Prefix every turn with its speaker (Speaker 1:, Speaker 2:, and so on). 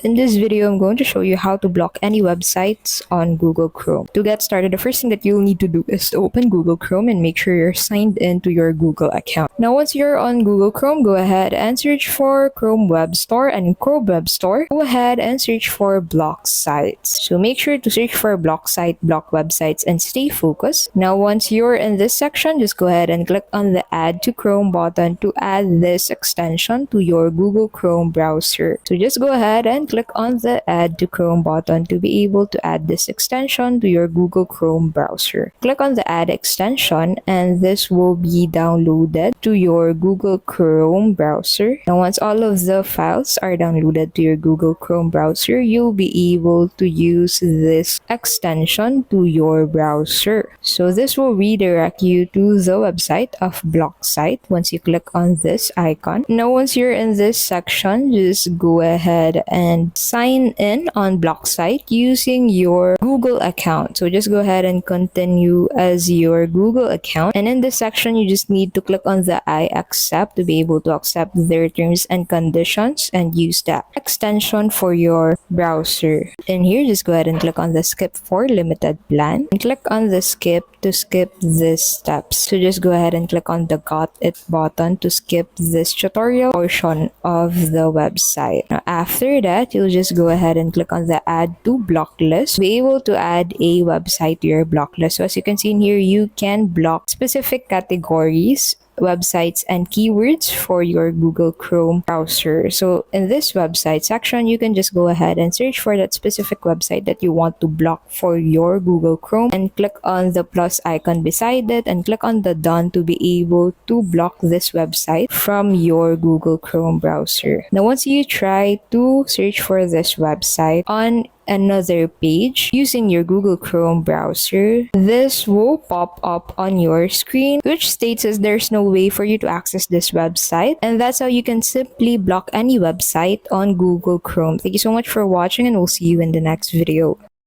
Speaker 1: In this video, I'm going to show you how to block any websites on Google Chrome. To get started, the first thing that you'll need to do is to open Google Chrome and make sure you're signed into your Google account. Now, once you're on Google Chrome, go ahead and search for Chrome Web Store, and in Chrome Web Store, go ahead and search for BlockSites. So make sure to search for BlockSite, Block Websites, and StayFocusd. Now, once you're in this section, just go ahead and click on the Add to Chrome button to add this extension to your Google Chrome browser. So just go ahead and click on the Add to Chrome button to be able to add this extension to your Google Chrome browser. Click on the Add extension and this will be downloaded to your Google Chrome browser. Now, once all of the files are downloaded to your Google Chrome browser, you'll be able to use this extension to your browser. So this will redirect you to the website of BlockSite once you click on this icon. Now, once you're in this section, just go ahead and sign in on BlockSite using your Google account. So just go ahead and continue as your Google account. And in this section, you just need to click on the I accept to be able to accept their terms and conditions and use that extension for your browser. In here, just go ahead and click on the skip for limited plan and click on the skip to skip these steps. So just go ahead and click on the got it button to skip this tutorial portion of the website. Now, after that, you'll just go ahead and click on the add to blocklist to be able to add a website to your blocklist. So as you can see in here, you can block specific categories, websites, and keywords for your Google Chrome browser. So in this website section, you can just go ahead and search for that specific website that you want to block for your Google Chrome and click on the plus icon beside it and click on the done to be able to block this website from your Google Chrome browser. Now, once you try to search for this website on another page using your Google Chrome browser, this will pop up on your screen which states as there's no way for you to access this website, and that's how you can simply block any website on Google Chrome. Thank you so much for watching, and we'll see you in the next video.